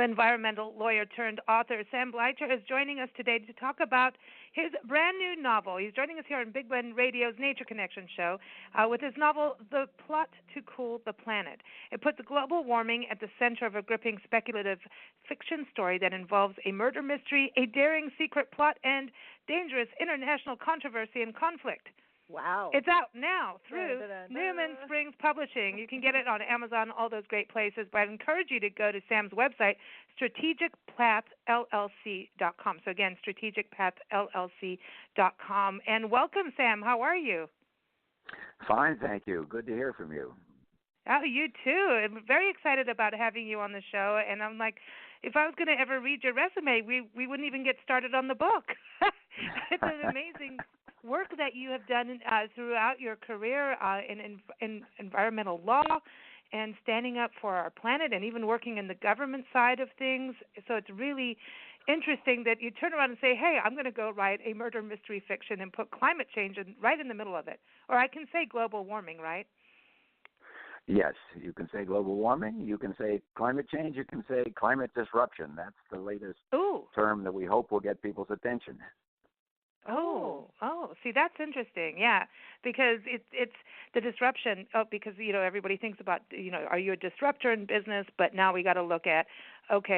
environmental lawyer turned author Sam Bleicher is joining us today to talk about his brand new novel. He's joining us here on Big Blend Radio's Nature Connection show with his novel, The Plot to Cool the Planet. It puts global warming at the center of a gripping speculative fiction story that involves a murder mystery, a daring secret plot, and dangerous international controversy and conflict. Wow. It's out now through Newman Springs Publishing. You can get it on Amazon, all those great places. But I'd encourage you to go to Sam's website, strategicpathllc.com. So, again, strategicpathllc.com. And welcome, Sam. How are you? Fine, thank you. Good to hear from you. Oh, you too. I'm very excited about having you on the show. And I'm like, if I was going to ever read your resume, we wouldn't even get started on the book. It's an amazing work that you have done throughout your career in environmental law and standing up for our planet and even working in the government side of things. So it's really interesting that you turn around and say, hey, I'm going to go write a murder mystery fiction and put climate change right in the middle of it. Or I can say global warming, right? Yes, you can say global warming, you can say climate change, you can say climate disruption. That's the latest term that we hope will get people's attention. See, that's interesting. Yeah, because it's the disruption. Because everybody thinks about are you a disruptor in business? But now we got to look at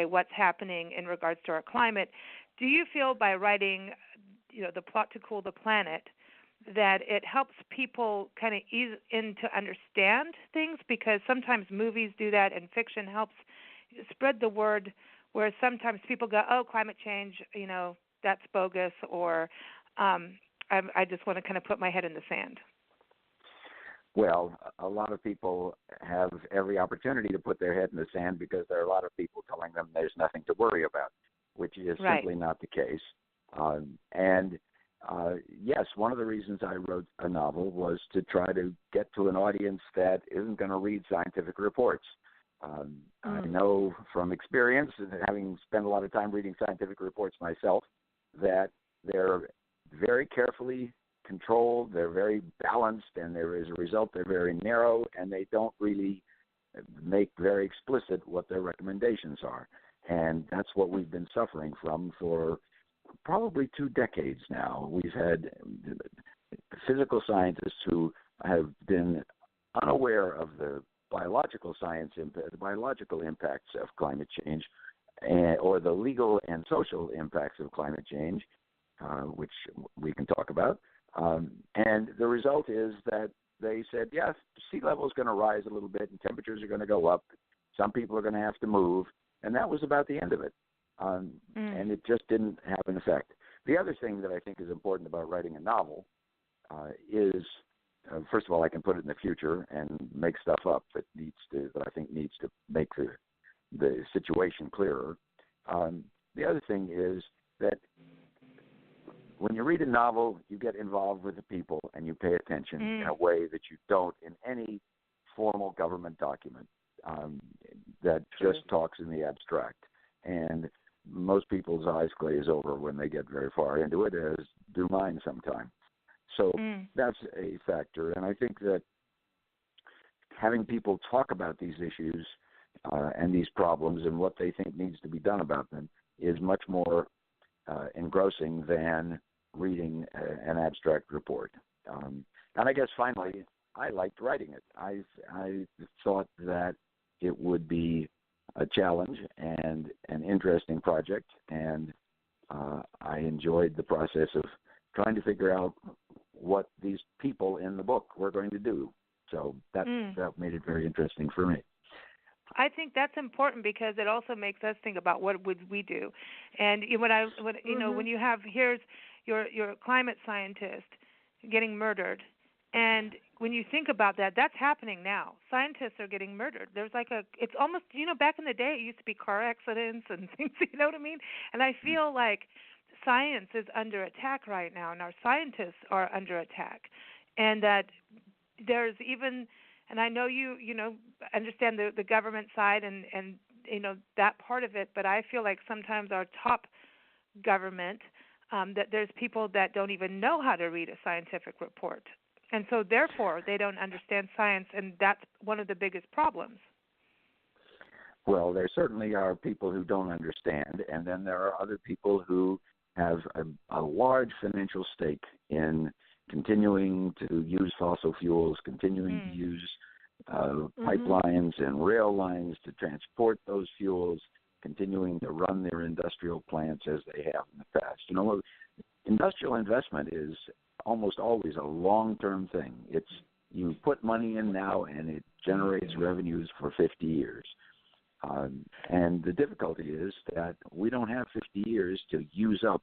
what's happening in regards to our climate. Do you feel by writing The Plot to Cool the Planet that it helps people kind of ease in to understand things? Because sometimes movies do that and fiction helps spread the word, where sometimes people go, climate change, that's bogus, or I just want to kind of put my head in the sand. Well, a lot of people have every opportunity to put their head in the sand because there are a lot of people telling them there's nothing to worry about, which is simply not the case. Yes, one of the reasons I wrote a novel was to try to get to an audience that isn't going to read scientific reports. I know from experience, and having spent a lot of time reading scientific reports myself, that they're very carefully controlled, they're very balanced, and as a result, they're very narrow, and they don't really make very explicit what their recommendations are. And that's what we've been suffering from for probably 2 decades now. We've had physical scientists who have been unaware of the biological impacts of climate change, or the legal and social impacts of climate change, which we can talk about. And the result is that they said, yes, sea level is going to rise a little bit and temperatures are going to go up. Some people are going to have to move. And that was about the end of it. And it just didn't have an effect. The other thing that I think is important about writing a novel is, first of all, I can put it in the future and make stuff up that I think needs to make the situation clearer. The other thing is that when you read a novel, you get involved with the people and you pay attention in a way that you don't in any formal government document that just talks in the abstract. And most people's eyes glaze over when they get very far into it, as do mine sometimes. So that's a factor. And I think that having people talk about these issues and these problems and what they think needs to be done about them is much more engrossing than reading an abstract report. And I guess finally, I liked writing it. I thought that it would be a challenge and an interesting project, and I enjoyed the process of trying to figure out what these people in the book were going to do. So that made it very interesting for me. I think that's important because it also makes us think about what would we do. And when you have, here's your climate scientist getting murdered, and when you think about that, that's happening now. Scientists are getting murdered. There's it's almost, back in the day, it used to be car accidents and things, you know what I mean? And I feel like science is under attack right now, and our scientists are under attack. And that there's even, and I know you understand the government side and that part of it, but I feel like sometimes our top government, that there's people that don't even know how to read a scientific report. And so, therefore, they don't understand science, and that's one of the biggest problems. Well, there certainly are people who don't understand, and then there are other people who have a large financial stake in continuing to use fossil fuels, continuing to use pipelines and rail lines to transport those fuels, continuing to run their industrial plants as they have in the past. You know, industrial investment is almost always a long-term thing. It's you put money in now and it generates revenues for 50 years. And the difficulty is that we don't have 50 years to use up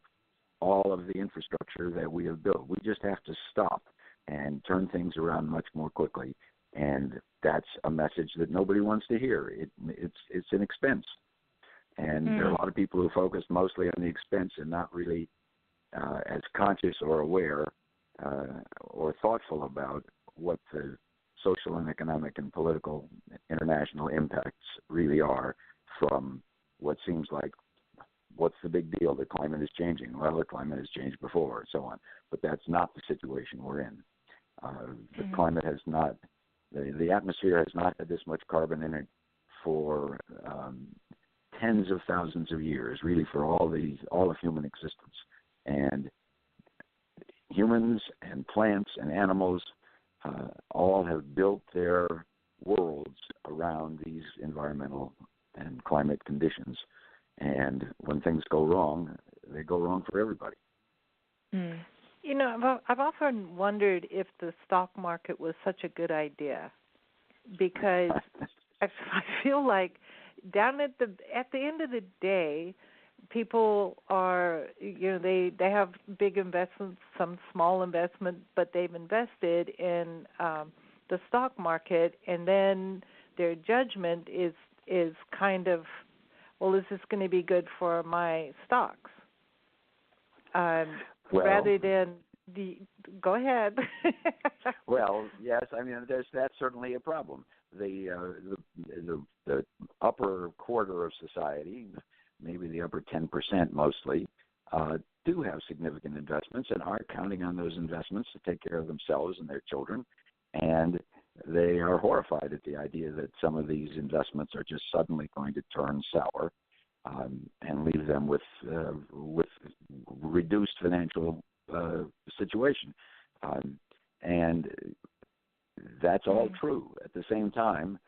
all of the infrastructure that we have built. We just have to stop and turn things around much more quickly. And that's a message that nobody wants to hear. It's an expense. And there are a lot of people who focus mostly on the expense and not really as conscious or aware or thoughtful about what the social and economic and political international impacts really are from what seems like, what's the big deal? The climate is changing. Well, the climate has changed before and so on. But that's not the situation we're in. The climate has not, the atmosphere has not had this much carbon in it for tens of thousands of years, really for all of human existence. And humans and plants and animals all have built their worlds around these environmental and climate conditions. And when things go wrong, they go wrong for everybody. You know, I've often wondered if the stock market was such a good idea, because I feel like down at the end of the day, people are, you know, they have big investments, some small investment, but they've invested in the stock market, and then their judgment is kind of, well, is this going to be good for my stocks? Rather than go ahead. Well, yes, I mean, that's certainly a problem. The upper quarter of society, maybe the upper 10% mostly, do have significant investments and are counting on those investments to take care of themselves and their children. And they are horrified at the idea that some of these investments are just suddenly going to turn sour and leave them with reduced financial situation. And that's all true. At the same time,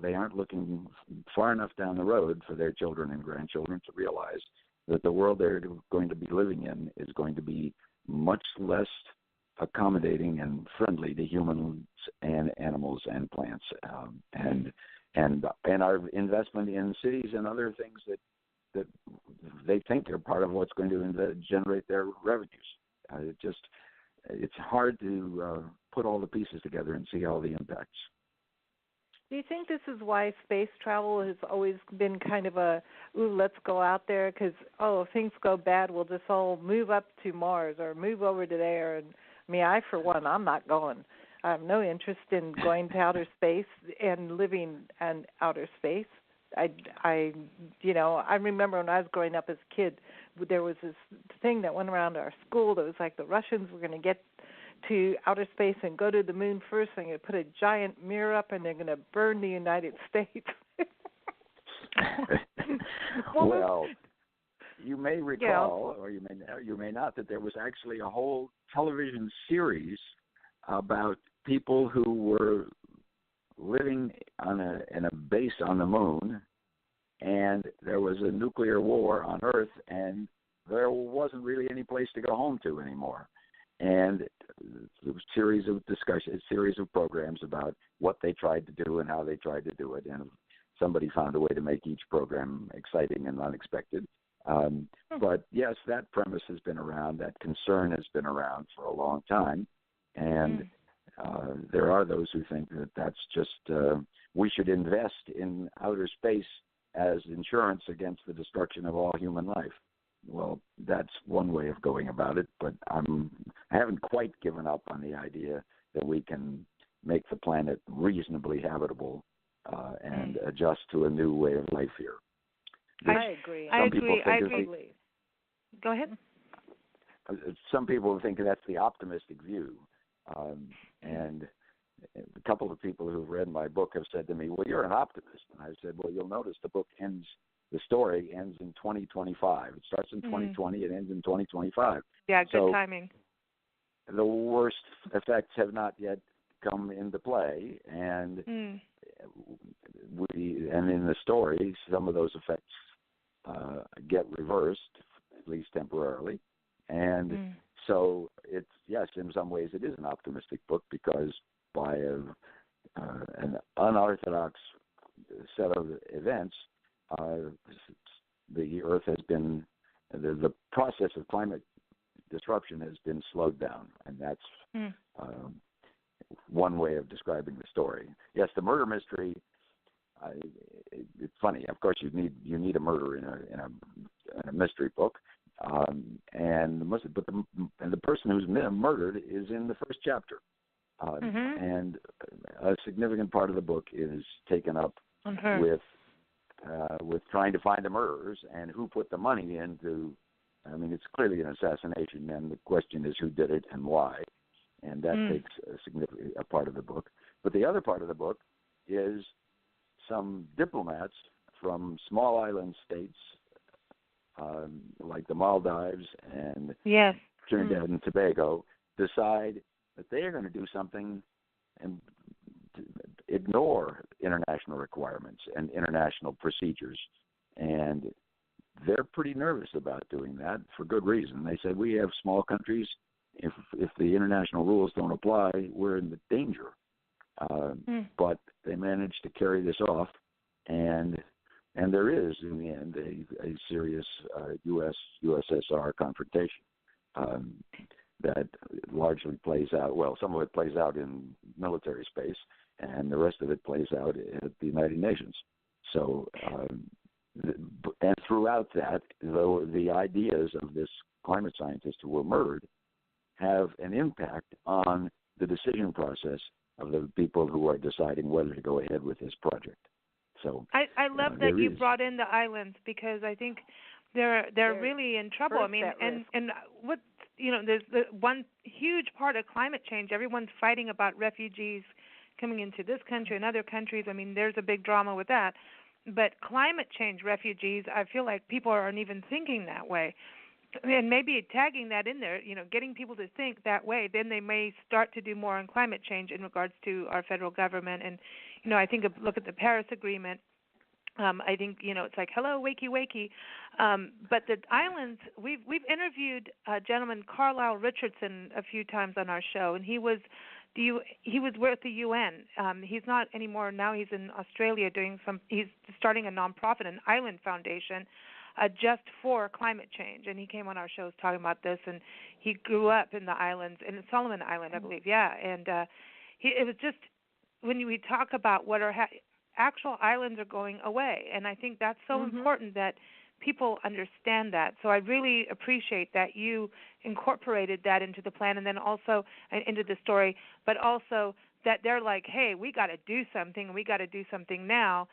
they aren't looking far enough down the road for their children and grandchildren to realize that the world they're going to be living in is going to be much less accommodating and friendly to humans and animals and plants, and our investment in cities and other things that they think are part of what's going to generate their revenues. It's hard to put all the pieces together and see all the impacts. Do you think this is why space travel has always been kind of a, ooh, let's go out there because, if things go bad, we'll just all move up to Mars or move over to there? And I mean, I, for one, I'm not going. I have no interest in going to outer space and living in outer space. I remember when I was growing up as a kid, there was this thing that went around our school that was like the Russians were going to get to outer space and go to the moon first. They're going to put a giant mirror up and they're going to burn the United States. Well, you may recall, or you may not, that there was actually a whole television series about people who were living in a base on the moon, and there was a nuclear war on Earth, and there wasn't really any place to go home to anymore. And there was a series of discussions, a series of programs about what they tried to do and how they tried to do it, and somebody found a way to make each program exciting and unexpected. But yes, that premise has been around, that concern has been around for a long time, and there are those who think that that's just, we should invest in outer space as insurance against the destruction of all human life. Well, that's one way of going about it, but I haven't quite given up on the idea that we can make the planet reasonably habitable and adjust to a new way of life here. I agree. I agree. Go ahead. Some people think that's the optimistic view, and a couple of people who've read my book have said to me, well, you're an optimist. And I said, well, you'll notice the story ends in 2025. It starts in 2020, it ends in 2025. Yeah, good timing. The worst effects have not yet come into play, and in the story, some of those effects get reversed, at least temporarily. And so it's, yes, in some ways it is an optimistic book because by an unorthodox set of events, the Earth has been, the process of climate disruption has been slowed down, and that's one way of describing the story. Yes, the murder mystery. It's funny. Of course, you need a murder in a mystery book, and the person who's murdered is in the first chapter, and a significant part of the book is taken up with trying to find the murderers and who put the money into. I mean, it's clearly an assassination, and the question is who did it and why, and that takes a part of the book. But the other part of the book is some diplomats from small island states like the Maldives and Trinidad and Tobago decide that they are going to do something and ignore international requirements and international procedures. And they're pretty nervous about doing that for good reason. They said, we have small countries. If the international rules don't apply, we're in the danger. But they managed to carry this off, and there is, in the end, a serious U.S.-USSR confrontation that largely plays out. Well, some of it plays out in military space, and the rest of it plays out at the United Nations. So, and throughout that, though, the ideas of this climate scientist who were murdered have an impact on the decision process of the people who are deciding whether to go ahead with this project. So I love that you brought in the islands, because I think they're really in trouble. I mean, and what, there's the one huge part of climate change. Everyone's fighting about refugees coming into this country and other countries. I mean, there's a big drama with that. But climate change refugees, I feel like people aren't even thinking that way. And maybe tagging that in there, getting people to think that way, then they may start to do more on climate change in regards to our federal government. And, I think look at the Paris Agreement. I think, it's like, hello, wakey, wakey. But the islands, we've interviewed a gentleman, Carlisle Richardson, a few times on our show, and he was with the UN. He's not anymore. Now he's in Australia he's starting a nonprofit, an island foundation, just for climate change. And he came on our shows talking about this, and he grew up in the islands, in Solomon Island, I believe, And it was just, when we talk about what are actual islands are going away, and I think that's so important that people understand that. So I really appreciate that you incorporated that into the plan, and then also into the story, but also that they're like, hey, we got to do something, and we got to do something now,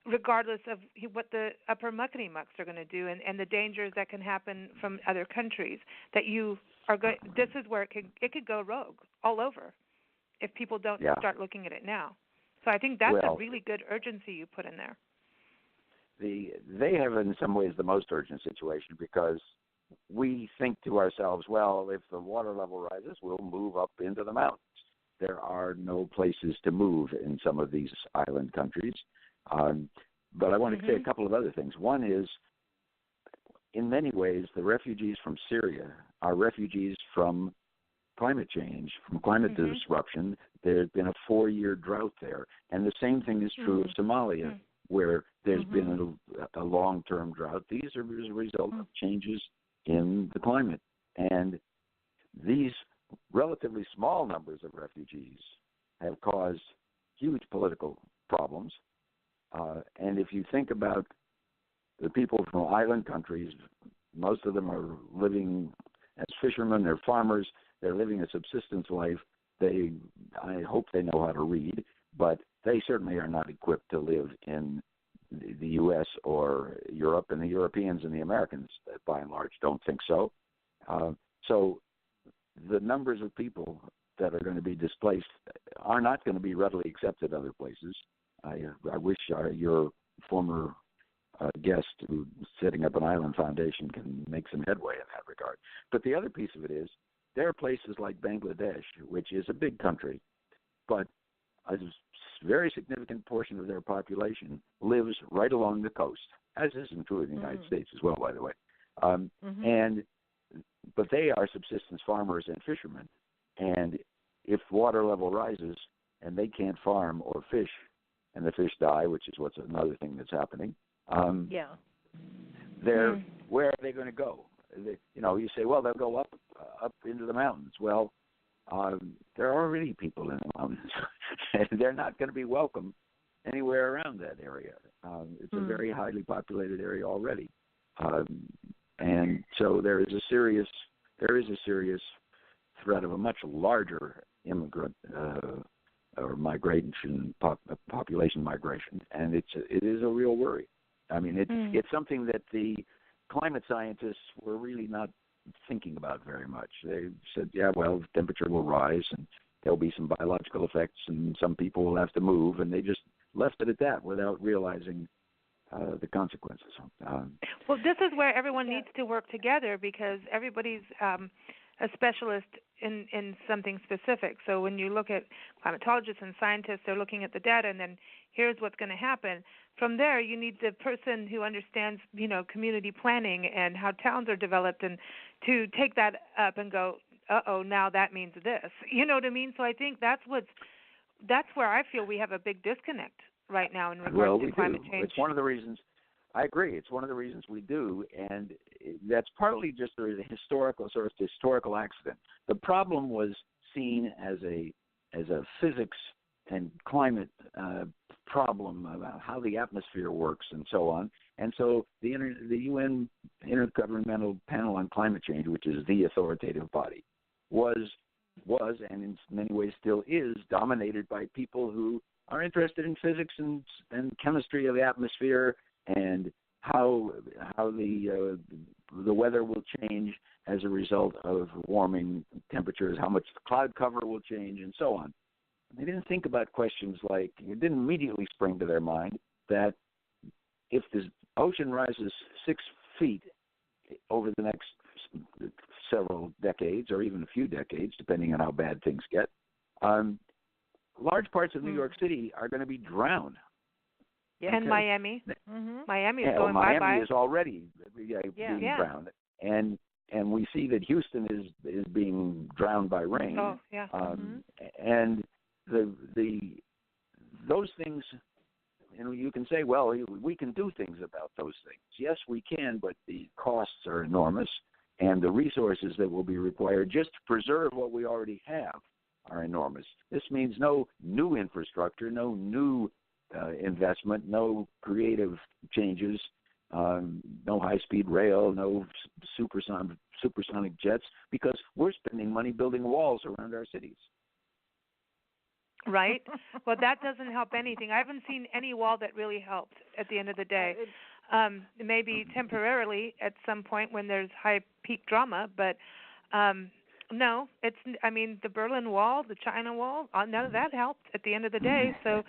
regardless of what the upper muckety mucks are going to do, and the dangers that can happen from other countries. That you are going. This is where it could go rogue all over if people don't start looking at it now. So I think that's a really good urgency you put in there. They have, in some ways, the most urgent situation, because we think to ourselves, well, if the water level rises, we'll move up into the mountains. There are no places to move in some of these island countries. But I want to say a couple of other things. One is, in many ways, the refugees from Syria are refugees from climate change, from climate disruption. There's been a 4-year drought there. And the same thing is true of Somalia, where there's been a long-term drought. These are as a result of changes in the climate. And these relatively small numbers of refugees have caused huge political problems. And if you think about the people from island countries, most of them are living as fishermen, they're farmers, they're living a subsistence life. I hope they know how to read, but they certainly are not equipped to live in the U.S. or Europe, and the Europeans and the Americans, by and large, don't think so. So the numbers of people that are going to be displaced are not going to be readily accepted other places. I wish your former guest who's setting up an island foundation can make some headway in that regard. But the other piece of it is there are places like Bangladesh, which is a big country, but a very significant portion of their population lives right along the coast, as isn't true in the United States as well, by the way. But they are subsistence farmers and fishermen, and if water level rises and they can't farm or fish, and the fish die, which is what's another thing that's happening. Where are they going to go? You say, well, they'll go up into the mountains. Well, there are already people in the mountains, and they're not going to be welcome anywhere around that area. It's a very highly populated area already, and so there is a serious threat of a much larger immigrant or population migration, and it is a real worry. I mean, it's something that the climate scientists were really not thinking about very much. They said, yeah, well, the temperature will rise and there'll be some biological effects and some people will have to move, and they just left it at that without realizing the consequences. Well, this is where everyone needs to work together, because everybody's a specialist in something specific. So when you look at climatologists and scientists, they're looking at the data, and then here's what's going to happen. From there, you need the person who understands, community planning and how towns are developed, and to take that up and go, uh-oh, now that means this. You know what I mean? So I think that's where I feel we have a big disconnect right now in regards to climate change. It's one of the reasons. I agree. It's one of the reasons we do, and that's partly just a historical accident. The problem was seen as a physics and climate problem about how the atmosphere works and so on. And so the UN Intergovernmental Panel on Climate Change, which is the authoritative body, was and in many ways still is dominated by people who are interested in physics and chemistry of the atmosphere, and how the weather will change as a result of warming temperatures, how much the cloud cover will change, and so on. They didn't think about questions like, it didn't immediately spring to their mind that if the ocean rises 6 feet over the next several decades, or even a few decades, depending on how bad things get, large parts of New York City are going to be drowned. Yeah. And Miami. Miami is going bye-bye. Miami is already being drowned. And we see that Houston is being drowned by rain. Oh, yeah. And those things, you can say, well, we can do things about those things. Yes, we can, but the costs are enormous, and the resources that will be required just to preserve what we already have are enormous. This means no new infrastructure, no new investment, no creative changes, no high-speed rail, no supersonic jets, because we're spending money building walls around our cities. Right? Well, that doesn't help anything. I haven't seen any wall that really helped at the end of the day. Maybe temporarily at some point when there's high peak drama, but no, the Berlin Wall, the China Wall, none of that helped at the end of the day. So,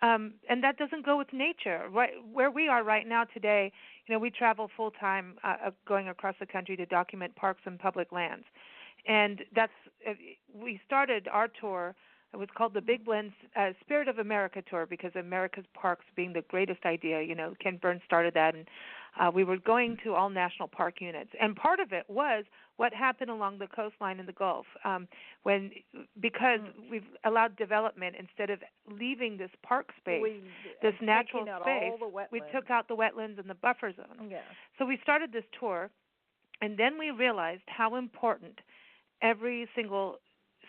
and that doesn't go with nature. Right where we are right now today, we travel full time, going across the country to document parks and public lands, and we started our tour. It was called the Big Blend Spirit of America Tour, because America's parks being the greatest idea. Ken Burns started that, and we were going to all national park units. And part of it was what happened along the coastline in the Gulf, because we've allowed development instead of leaving this park space, this natural space. We took out the wetlands and the buffer zone. Yeah. So we started this tour, and then we realized how important every single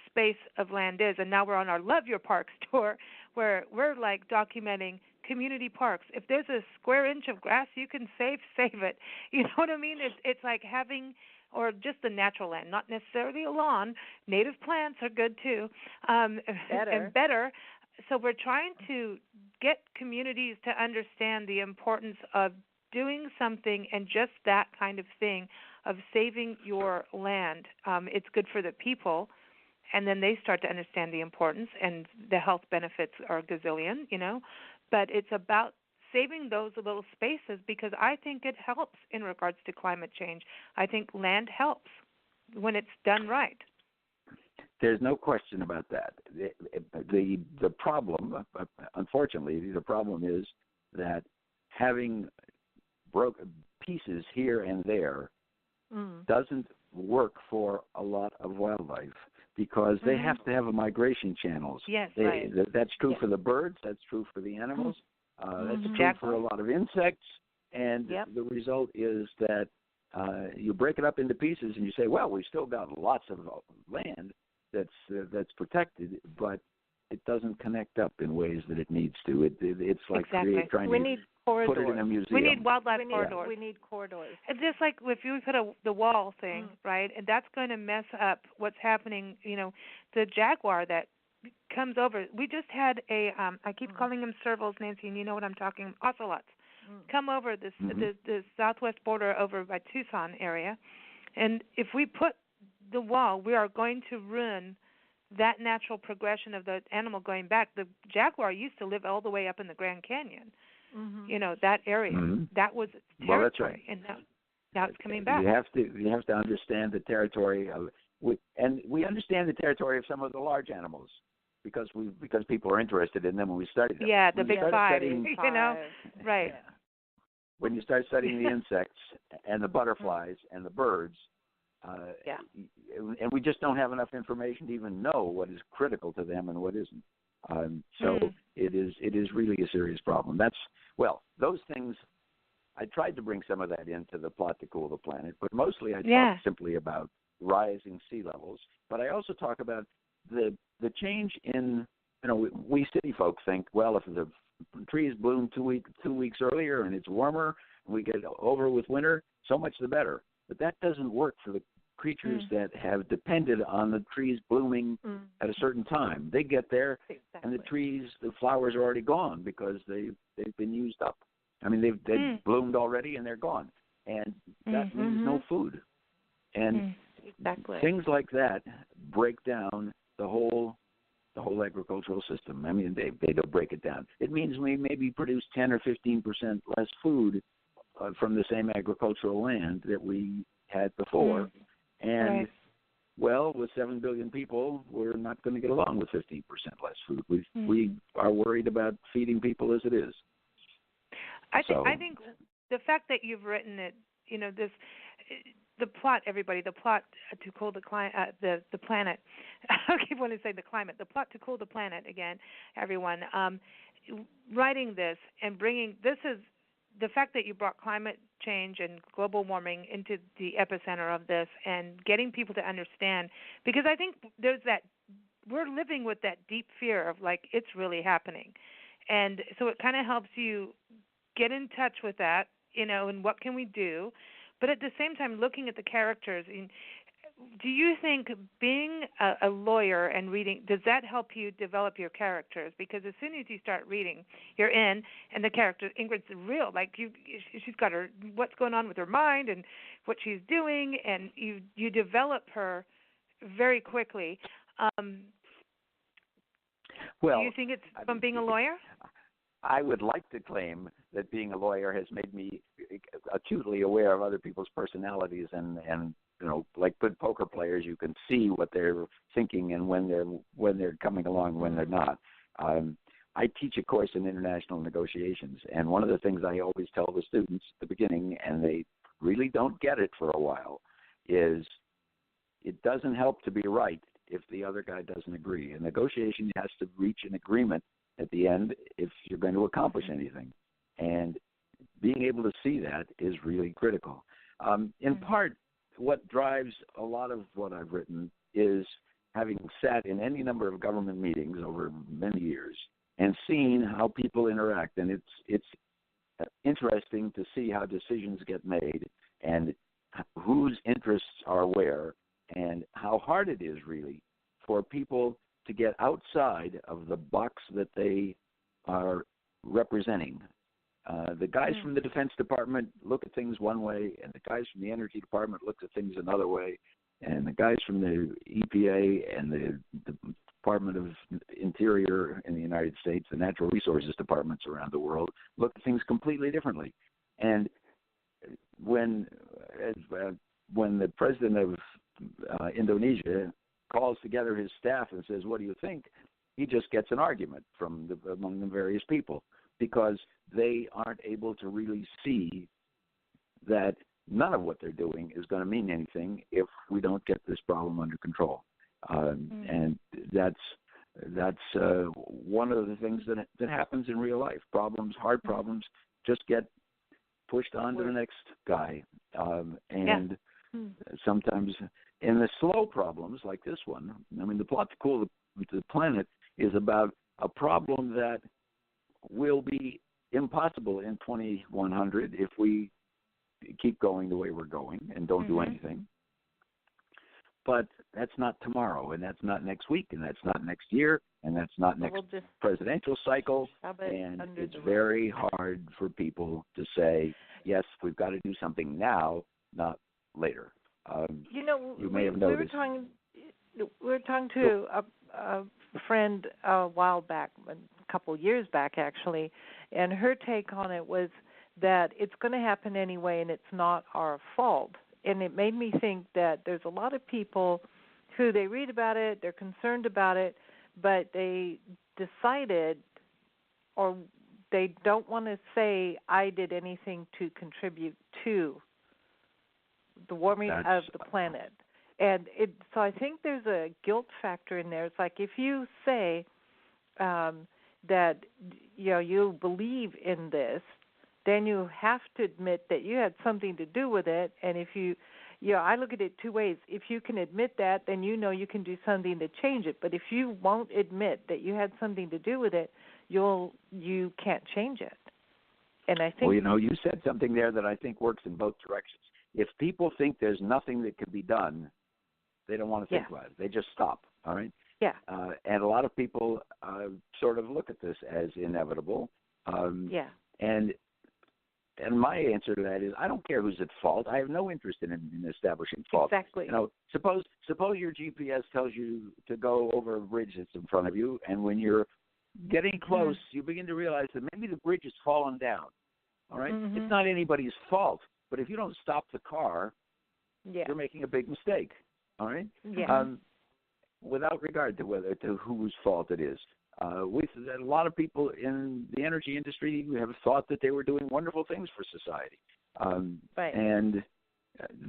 space of land is, and now we're on our Love Your Parks tour, where we're like documenting community parks. If there's a square inch of grass you can save it. You know what I mean? It's like having, or just the natural land, not necessarily a lawn. Native plants are good too, and better. So we're trying to get communities to understand the importance of doing something, and just that kind of thing of saving your land. It's good for the people. and then they start to understand the importance, and the health benefits are gazillion, but it's about saving those little spaces, because I think it helps in regards to climate change. I think land helps when it's done right. There's no question about that. The problem, unfortunately, the problem is that having broken pieces here and there doesn't work for a lot of wildlife, because they have to have migration channels. Yes, right. That's true for the birds. That's true for the animals. That's true for a lot of insects. And the result is that you break it up into pieces, and you say, well, we've still got lots of land that's protected, but it doesn't connect up in ways that it needs to. It's like trying to put it in a museum. We need wildlife corridors. We need corridors. It's just like if you put the wall thing, right, and that's going to mess up what's happening. The jaguar that comes over. We just had I keep calling them servals, Nancy, and you know what I'm talking about, ocelots. Come over the southwest border over by Tucson area, and if we put the wall, we are going to ruin that natural progression of the animal going back. The jaguar used to live all the way up in the Grand Canyon. That area. That was its territory. Well, that's right. And now it's coming back. You have to understand the territory and we understand the territory of some of the large animals because people are interested in them when we study them. Yeah, the big five. Right. Yeah. When you start studying the insects and the butterflies and the birds, and we just don't have enough information to even know what is critical to them and what isn't. So it is really a serious problem. Those things, I tried to bring some of that into the plot to cool the planet, but mostly I talk simply about rising sea levels. But I also talk about the change in, we city folk think, well, if the trees bloom 2 weeks earlier and it's warmer and we get over with winter, so much the better. But that doesn't work for the creatures that have depended on the trees blooming at a certain time. They get there and the flowers are already gone because they've been used up. I mean, they've bloomed already and they're gone. And that means no food. And things like that break down the whole agricultural system. I mean, they don't break it down. It means we maybe produce 10 or 15% less food from the same agricultural land that we had before. And, with 7 billion people, we're not going to get along with 15% less food. We are worried about feeding people as it is. I think the fact that you've written it, the plot to cool the planet. I keep wanting to say the climate. The plot to cool the planet again, everyone. Writing this and bringing the fact that you brought climate change and global warming into the epicenter of this and getting people to understand, because I think we're living with that deep fear of like it's really happening, and so it kind of helps you get in touch with that, and what can we do. But at the same time, looking at the characters, do you think being a lawyer and reading, does that help you develop your characters? Because as soon as you start reading, you're in, and the character, Ingrid's real. Like she's got what's going on with her mind and what she's doing, and you develop her very quickly. Do you think it's from being a lawyer? I would like to claim that being a lawyer has made me acutely aware of other people's personalities and like good poker players, you can see what they're thinking and when they're coming along, when they're not. I teach a course in international negotiations, and one of the things I always tell the students at the beginning, and they really don't get it for a while, is it doesn't help to be right if the other guy doesn't agree. A negotiation has to reach an agreement at the end if you're going to accomplish anything. And being able to see that is really critical. In part, what drives a lot of what I've written is having sat in any number of government meetings over many years and seen how people interact. And it's interesting to see how decisions get made and whose interests are where and how hard it is really for people to get outside of the box that they are representing. The guys from the Defense Department look at things one way, and the guys from the Energy Department look at things another way, and the guys from the EPA and the Department of Interior in the United States, the Natural Resources departments around the world, look at things completely differently. And when the president of Indonesia calls together his staff and says, "What do you think?" he just gets an argument among the various people, because they aren't able to really see that none of what they're doing is going to mean anything if we don't get this problem under control. And that's one of the things that happens in real life. Hard problems, just get pushed on to the next guy. And sometimes in the slow problems like this one, I mean, the plot to cool the planet is about a problem that will be impossible in 2100 if we keep going the way we're going and don't do anything. But that's not tomorrow, and that's not next week, and that's not next year, and that's not next presidential cycle. And it's very hard for people to say, yes, we've got to do something now, not later. You may have noticed. We were talking to a friend a while back, a couple years back actually, and her take on it was that it's going to happen anyway and it's not our fault. And it made me think that there's a lot of people who they read about it, they're concerned about it, but they decided, or they don't want to say, I did anything to contribute to the warming of the planet. And so I think there's a guilt factor in there. It's like if you say that you believe in this, then you have to admit that you had something to do with it. And if I look at it two ways. If you can admit that, then you can do something to change it. But if you won't admit that you had something to do with it, you can't change it. And I think you said something there that I think works in both directions. If people think there's nothing that can be done, they don't want to think about it. They just stop. All right. Yeah. And a lot of people sort of look at this as inevitable. And my answer to that is, I don't care who's at fault. I have no interest in establishing fault. Exactly. Suppose your GPS tells you to go over a bridge that's in front of you, and when you're getting close, you begin to realize that maybe the bridge has fallen down. All right? It's not anybody's fault, but if you don't stop the car, you're making a big mistake. All right? Yeah. Without regard to whose fault it is. A lot of people in the energy industry have thought that they were doing wonderful things for society, and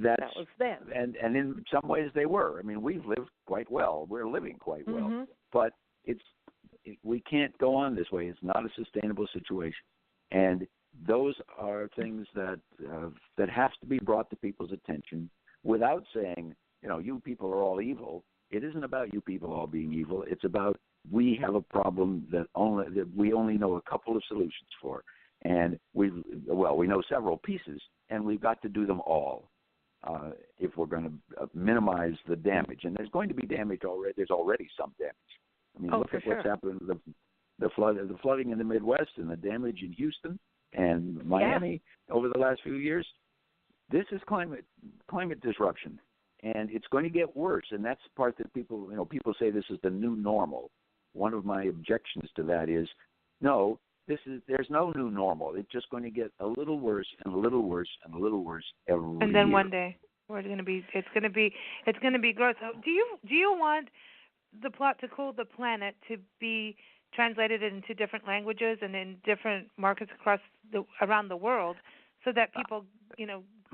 that was them. And in some ways they were. I mean, we've lived quite well. We're living quite well, but we can't go on this way. It's not a sustainable situation, and those are things that have to be brought to people's attention without saying, you people are all evil. It isn't about you people all being evil. It's about we have a problem that we only know a couple of solutions for, and we know several pieces, and we've got to do them all if we're going to minimize the damage. And there's going to be damage already. There's already some damage. I mean, look at what's happened to the flooding in the Midwest and the damage in Houston and Miami over the last few years. This is climate disruption, and it's going to get worse. And that's the part that people say this is the new normal. One of my objections to that is, no, there's no new normal. It's just going to get a little worse and a little worse and a little worse every year. And then one day, it's going to be gross. So do you want the plot to cool the planet to be translated into different languages and in different markets around the world, so that people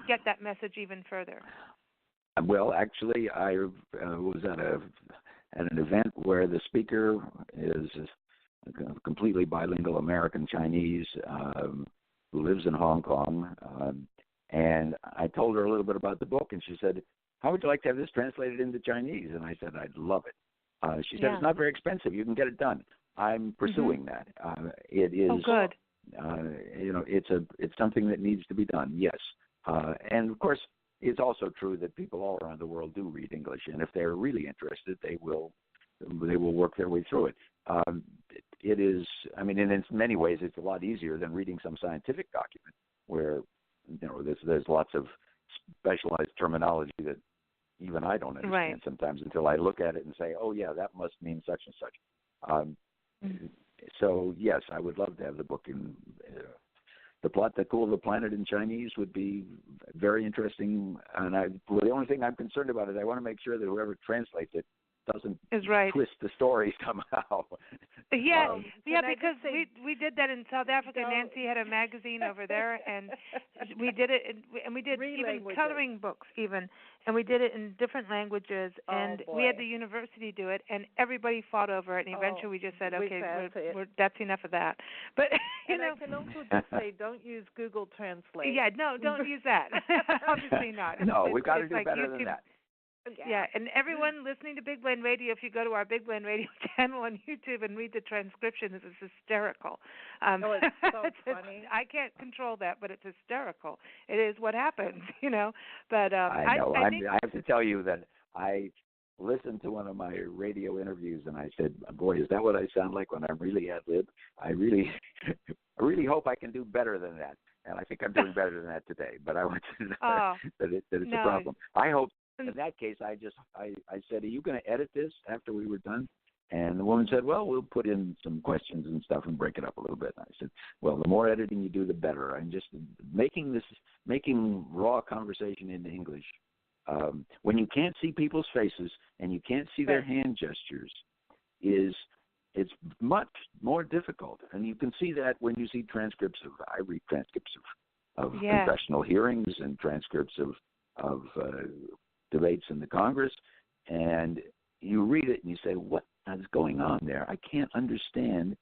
get that message even further? Well, actually, I was at an event where the speaker is a completely bilingual American-Chinese who lives in Hong Kong. And I told her a little bit about the book, and she said, how would you like to have this translated into Chinese? And I said, I'd love it. She said, it's not very expensive. You can get it done. I'm pursuing that. It is. Oh, good. It's something that needs to be done, yes. And, of course, it's also true that people all around the world do read English, and if they're really interested, they will work their way through it. It is, and in many ways, it's a lot easier than reading some scientific document where there's lots of specialized terminology that even I don't understand Right. sometimes until I look at it and say, oh, yeah, that must mean such and such. So, yes, I would love to have the book in the plot that cooled the planet in Chinese would be very interesting. And the only thing I'm concerned about is I want to make sure that whoever translates it doesn't twist the story somehow. Yeah, because we did that in South Africa. Nancy had a magazine over there, and we did it, and we did even coloring books, and we did it in different languages, and we had the university do it, and everybody fought over it, and eventually we just said, okay, that's enough of that. But I can also just say, don't use Google Translate. Yeah, no, don't use that. Obviously not. No, we've got to do better than that. Yeah, and everyone listening to Big Blend Radio, if you go to our Big Blend Radio channel on YouTube and read the transcription, this is hysterical. It's so funny. I can't control that, but it's hysterical. It is what happens, But I know. I think I have to tell you that I listened to one of my radio interviews, and I said, "Boy, is that what I sound like when I'm really ad lib? I really hope I can do better than that." And I think I'm doing better than that today. But I want to know that it's a problem. I hope. In that case, I said, are you going to edit this after we were done? And the woman said, well, we'll put in some questions and stuff and break it up a little bit. And I said, well, the more editing you do, the better. I'm just making raw conversation into English. When you can't see people's faces and you can't see their hand gestures, it's much more difficult. And you can see that when you see I read transcripts of congressional hearings and transcripts of debates in the Congress, and you read it and you say, what is going on there? I can't understand.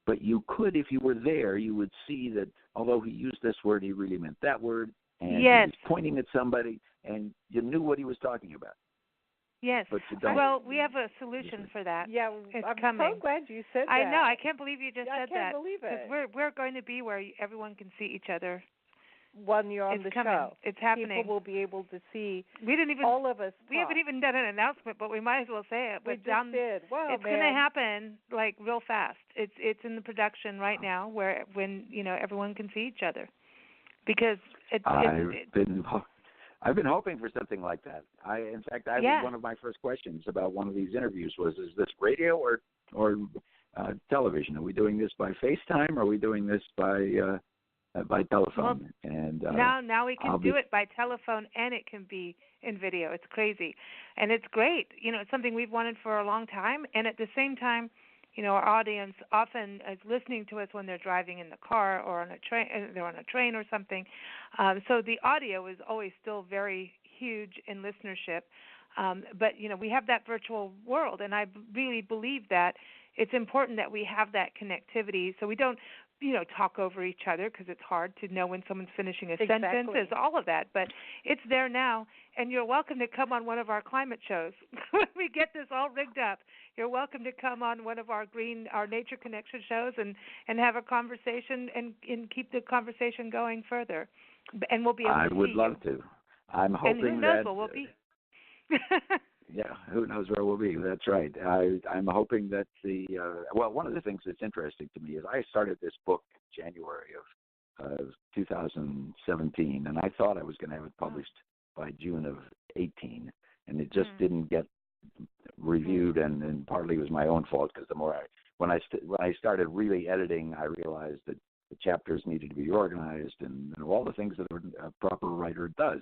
But you could, if you were there, you would see that although he used this word, he really meant that word, and he was pointing at somebody, and you knew what he was talking about. Yes. But you don't. Well, we have a solution for that. Yeah, I'm so glad you said that. I know. I can't believe you just said that. I can't believe it. Because we're going to be where everyone can see each other. When you're on the show. It's happening. People will be able to see all of us. We haven't even done an announcement, but we might as well say it. We just did. Wow, it's going to happen real fast. It's in the production right now when everyone can see each other. Because I've been hoping for something like that. In fact, one of my first questions about one of these interviews was, is this radio or television? Are we doing this by FaceTime? Or are we doing this by telephone? And now we can do it by telephone, and it can be in video. It's crazy, and it's great. It's something we've wanted for a long time, and at the same time, our audience often is listening to us when they're driving in the car or on a train. They're on a train or something. So the audio is always still very huge in listenership. But we have that virtual world, and I really believe that it's important that we have that connectivity, so we don't talk over each other, because it's hard to know when someone's finishing a sentence. There's all of that, but it's there now, and you're welcome to come on one of our climate shows. When we get this all rigged up, you're welcome to come on one of our Nature Connection shows and have a conversation and keep the conversation going further. And we'll be able to see I would love to. I'm hoping that... And who knows where we'll be. Yeah, who knows where we'll be. That's right. I'm hoping that one of the things that's interesting to me is I started this book in January of 2017, and I thought I was going to have it published by June of 18, and it just didn't get reviewed, and partly it was my own fault, because when I started really editing, I realized that the chapters needed to be organized and all the things that a proper writer does.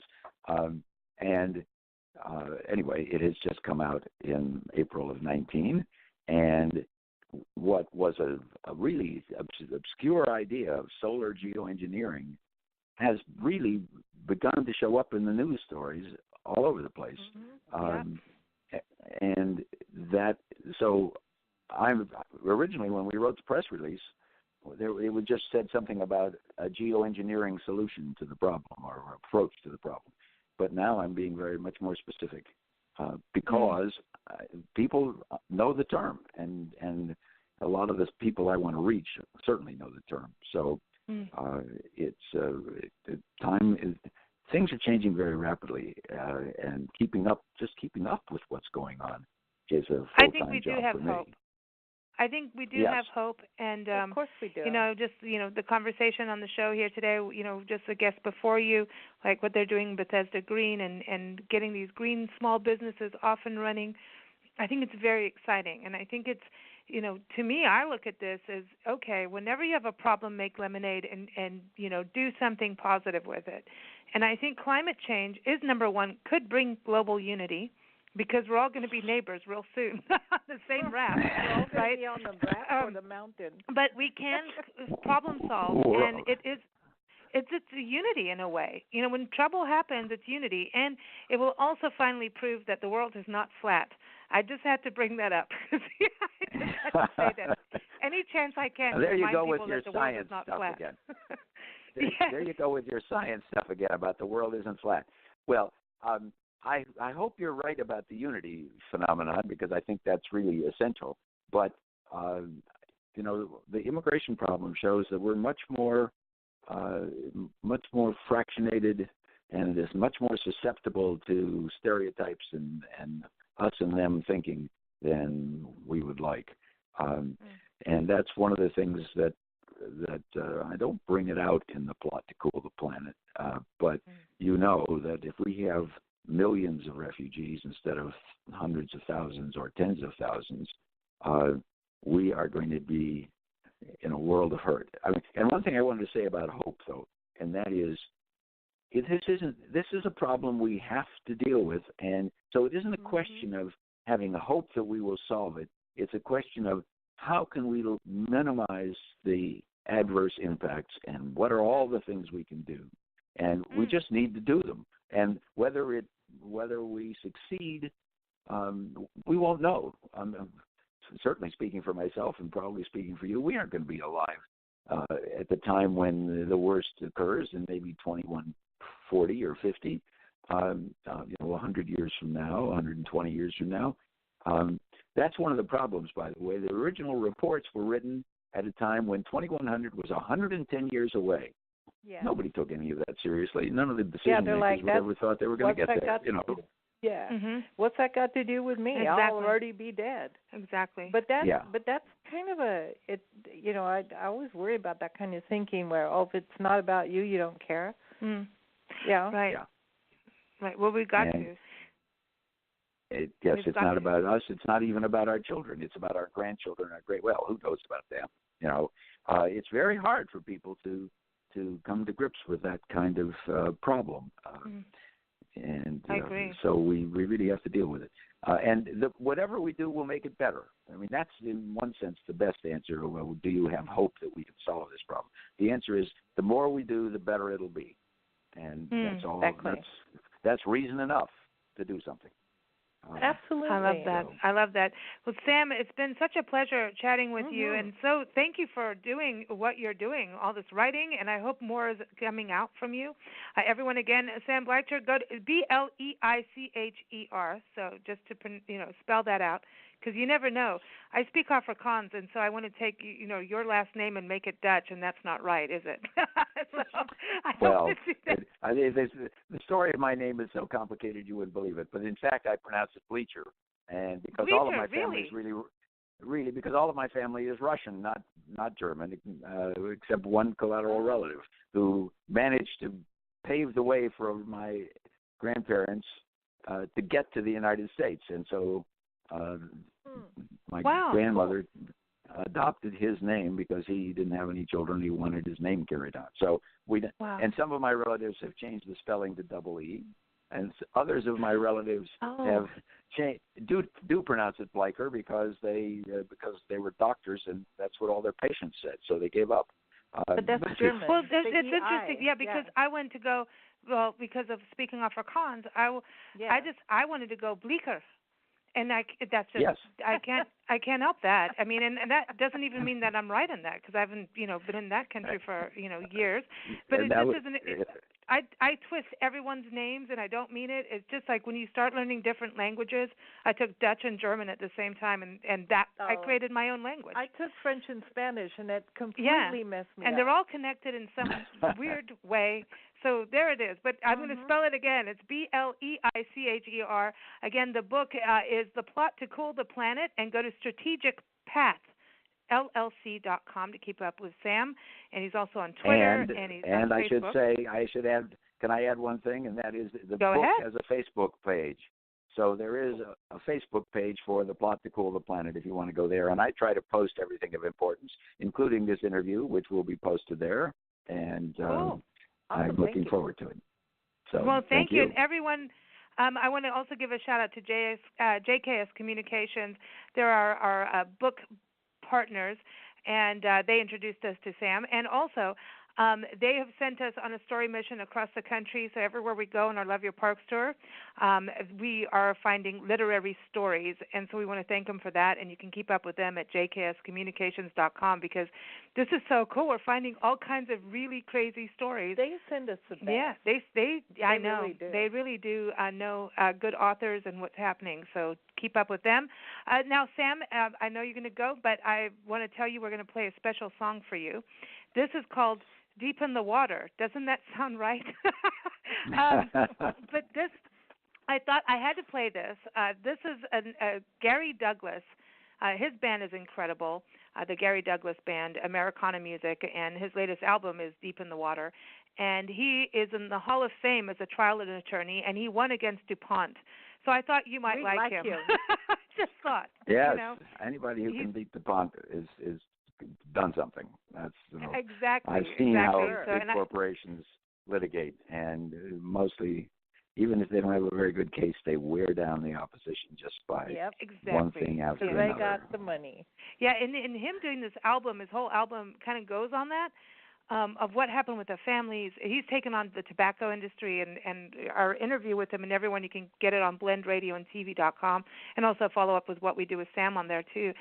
Anyway, it has just come out in April of 19, and what was a really obscure idea of solar geoengineering has really begun to show up in the news stories all over the place. And so originally when we wrote the press release, it would just said something about a geoengineering solution to the problem or approach to the problem. But now I'm being very much more specific because people know the term, and a lot of the people I want to reach certainly know the term. So things are changing very rapidly, and keeping up with what's going on is a full-time job for me. I think we do Yes. have hope, and Of course we do. just the conversation on the show here today. Just the guests before you, like what they're doing Bethesda Green and getting these green small businesses off and running. I think it's very exciting, and I think it's to me, I look at this as okay. Whenever you have a problem, make lemonade and do something positive with it. And I think climate change is number one. Could bring global unity, because we're all going to be neighbors real soon on the same raft, We're all going right? to be on the raft or the mountain. But we can problem solve, and it's a unity in a way. When trouble happens, it's unity, and it will also finally prove that the world is not flat. I just had to bring that up. I just had to say that. Any chance I can There to you remind go people with your that the world science is not stuff flat. again. Yes. There you go with your science stuff again about the world isn't flat. Well, I hope you're right about the unity phenomenon, because I think that's really essential. But the immigration problem shows that we're much more fractionated, and is much more susceptible to stereotypes and us and them thinking than we would like. And that's one of the things that I don't bring it out in the plot to cool the planet. But that if we have millions of refugees instead of hundreds of thousands or tens of thousands, we are going to be in a world of hurt. And one thing I wanted to say about hope, though, and that is, this is a problem we have to deal with, and so it isn't a question of having a hope that we will solve it. It's a question of how can we minimize the adverse impacts, and what are all the things we can do, and we just need to do them. And whether we succeed, we won't know. Certainly speaking for myself, and probably speaking for you, we aren't going to be alive at the time when the worst occurs, in maybe 2140 or 50, 100 years from now, 120 years from now. That's one of the problems, by the way. The original reports were written at a time when 2100 was 110 years away. Yeah. Nobody took any of that seriously. None of the decision makers would ever thought they were going to get there. Yeah. What's that got to do with me? Exactly. I'll already be dead. Exactly. But that's kind of I always worry about that kind of thinking where, if it's not about you, you don't care. Yeah. Right. Yeah. Right. Well, we got and to. It's not about us. It's not even about our children. It's about our grandchildren, who knows about them? It's very hard for people to come to grips with that kind of problem. And I agree. So we really have to deal with it. And whatever we do will make it better. That's in one sense the best answer. Well, do you have hope that we can solve this problem? The answer is the more we do, the better it'll be. And that's all. Exactly. That's reason enough to do something. Absolutely. I love that. I love that. Well, Sam, it's been such a pleasure chatting with you, and so thank you for doing what you're doing, all this writing, and I hope more is coming out from you. Everyone, again, Sam Bleicher, go to Bleicher. So just to spell that out, because you never know. I speak Afrikaans, and so I want to take your last name and make it Dutch, and that's not right, is it? The story of my name is so complicated you wouldn't believe it, but in fact I pronounce it Bleacher, and because all of my family is really because all of my family is Russian, not German, except one collateral relative who managed to pave the way for my grandparents to get to the United States, and so my grandmother adopted his name because he didn't have any children. He wanted his name carried on. So and some of my relatives have changed the spelling to double E, and others of my relatives have do pronounce it Bleicher because they were doctors and that's what all their patients said. So they gave up. But that's German. Well, it's interesting, because I went to go. Well, because of speaking Afrikaans, I wanted to go Bleeker. And that's just I can't help that. And that doesn't even mean that I'm right in that because I haven't been in that country for years. But I twist everyone's names and I don't mean it. It's just like when you start learning different languages. I took Dutch and German at the same time, and that I created my own language. I took French and Spanish, and it completely messed me up. And they're all connected in some weird way. So there it is. But I'm going to spell it again. It's Bleicher. Again, the book is The Plot to Cool the Planet, and go to strategicpath.com. SamLLC.com to keep up with Sam, and he's also on Twitter and he's on Facebook. I should add. Can I add one thing? And that is the Go book ahead. has a Facebook page. So there is a Facebook page for The Plot to Cool the Planet if you want to go there. And I try to post everything of importance, including this interview, which will be posted there. And Cool. I'm Awesome. looking forward to it. So Well, thank you. you. And everyone, I want to also give a shout-out to JKS Communications. They're our book partners, and they introduced us to Sam. And also, they have sent us on a story mission across the country. So everywhere we go in our Love Your Parks tour, we are finding literary stories. And so we want to thank them for that. And you can keep up with them at jkscommunications.com because this is so cool. We're finding all kinds of really crazy stories. They send us the best. Yeah, they I know. Really do. They really do know good authors and what's happening. So keep up with them. Now, Sam, I know you're going to go, but I want to tell you we're going to play a special song for you. This is called Deep in the Water. Doesn't that sound right? But this, I thought I had to play this. This is Gary Douglas. His band is incredible, the Gary Douglas Band, Americana Music, and his latest album is Deep in the Water. And he is in the Hall of Fame as a trial attorney, and he won against DuPont. So I thought you might We like him. Just thought. Yes, You know? anybody who can beat DuPont is done something. That's Exactly. I've seen how So, big corporations litigate, and mostly, even if they don't have a very good case, they wear down the opposition just by one thing after Because another. they got the money. Yeah, and him doing this album, his whole album kind of goes on that. Of what happened with the families. He's taken on the tobacco industry, and our interview with him and everyone, you can get it on blendradioandtv.com, and also follow up with What We Do with Sam on there too.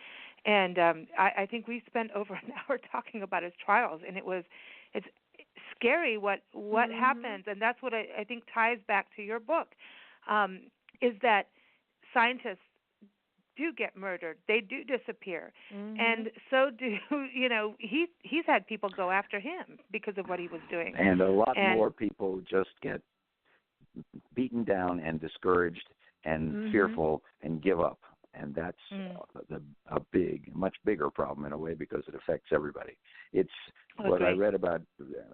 And I think we spent over an hour talking about his trials, and it's scary what happens, and that's what I think ties back to your book, is that scientists do get murdered. They do disappear. And so do, he's had people go after him because of what he was doing. And a lot more people just get beaten down and discouraged and fearful and give up. And that's a much bigger problem in a way because it affects everybody. It's what I read about,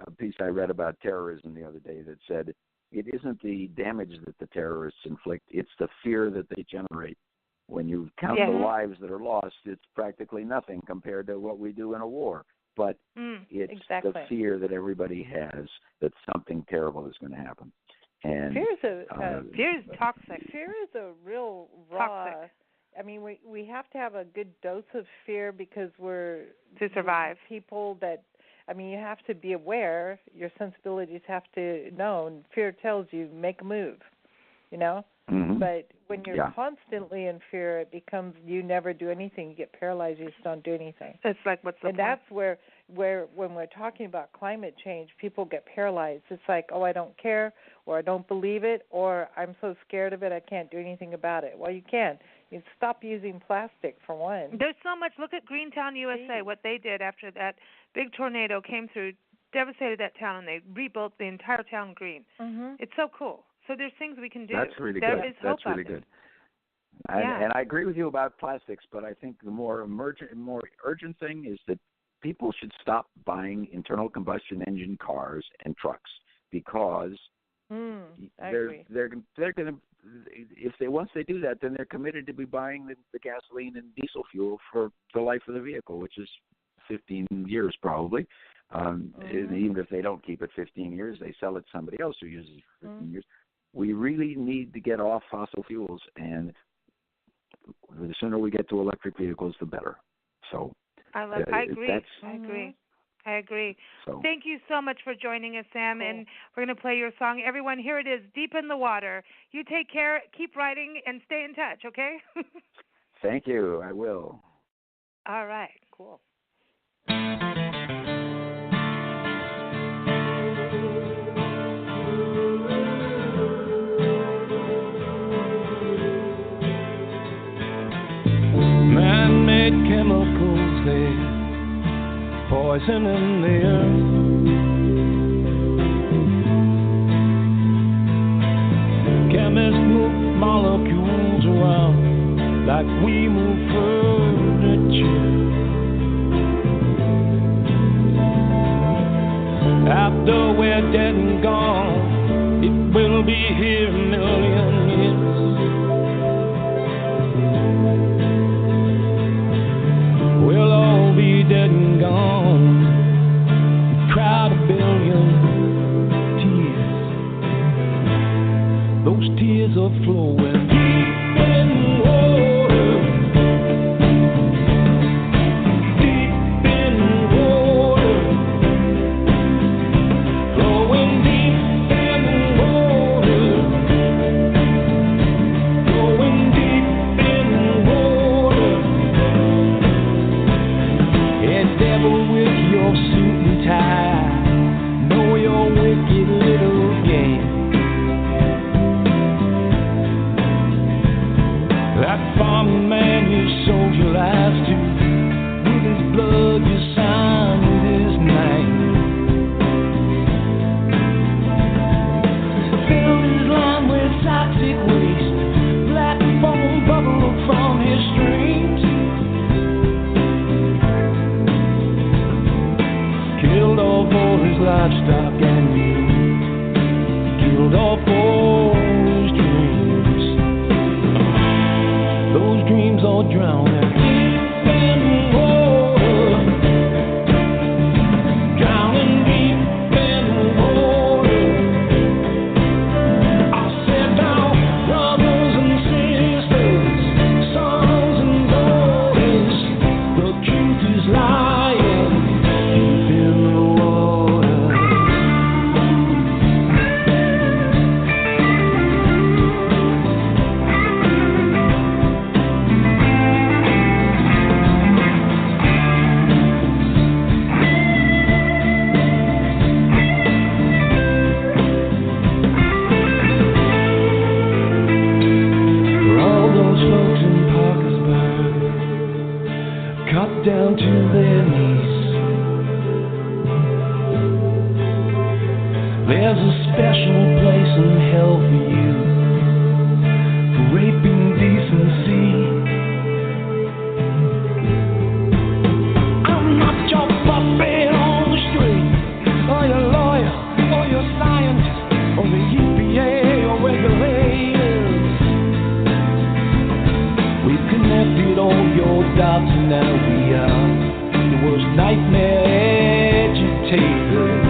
a piece I read about terrorism the other day that said it isn't the damage that the terrorists inflict, it's the fear that they generate. When you count the lives that are lost, it's practically nothing compared to what we do in a war. But it's the fear that everybody has that something terrible is going to happen. And fear is toxic. Fear is a real raw. Toxic. I mean, we have to have a good dose of fear because we're to survive. People that, I mean, you have to be aware. Your sensibilities have to know. And fear tells you make a move. But when you're constantly in fear, it becomes you never do anything. You get paralyzed. You just don't do anything. It's like what's the point? And that's where when we're talking about climate change, people get paralyzed. It's like, oh, I don't care, or I don't believe it, or I'm so scared of it I can't do anything about it. Well, you can. You stop using plastic for one. There's so much. Look at Greentown, USA, what they did after that big tornado came through, devastated that town, and they rebuilt the entire town green. It's so cool. So there's things we can do. That's really good. That's really good. And I agree with you about plastics, but I think the more urgent thing is that people should stop buying internal combustion engine cars and trucks because they're going to, once they do that, then they're committed to be buying the gasoline and diesel fuel for the life of the vehicle, which is 15 years probably. Even if they don't keep it 15 years, they sell it to somebody else who uses it for 15 years. We really need to get off fossil fuels, and the sooner we get to electric vehicles, the better. So I agree. So, thank you so much for joining us, Sam, and we're going to play your song. Everyone, here it is, Deep in the Water. You take care, keep writing, and stay in touch, okay? Thank you. I will. All right. Cool. Man-made chemicals, they poison in the earth. Chemists move molecules around like we move furniture. we're dead and gone, it will be here a million years. We'll all be dead and gone, cried a billion tears. Those tears are flowing deep in water, deep in water, flowing deep in water, flowing deep in water. Yeah, devil with your suit and tie, know your wicked little game. That farm man you sold your life to, with his blood you signed with his name. Filled his lawn with toxic waste, black foam bubbled from his streams. Killed off all his livestock and you killed off all his dreams. Those dreams all drowning deep in water, drowning deep in water. I said now, brothers and sisters, sons and daughters, the truth is lying deep in the water. For all those folks in Parkersburg, cut down to their knees, there's a special place in hell for you, for raping decency. I'm not your puppet on the street, or your lawyer, or your scientist, or the EPA, or regulators. We've connected all your dots, and now we are the worst nightmare agitators.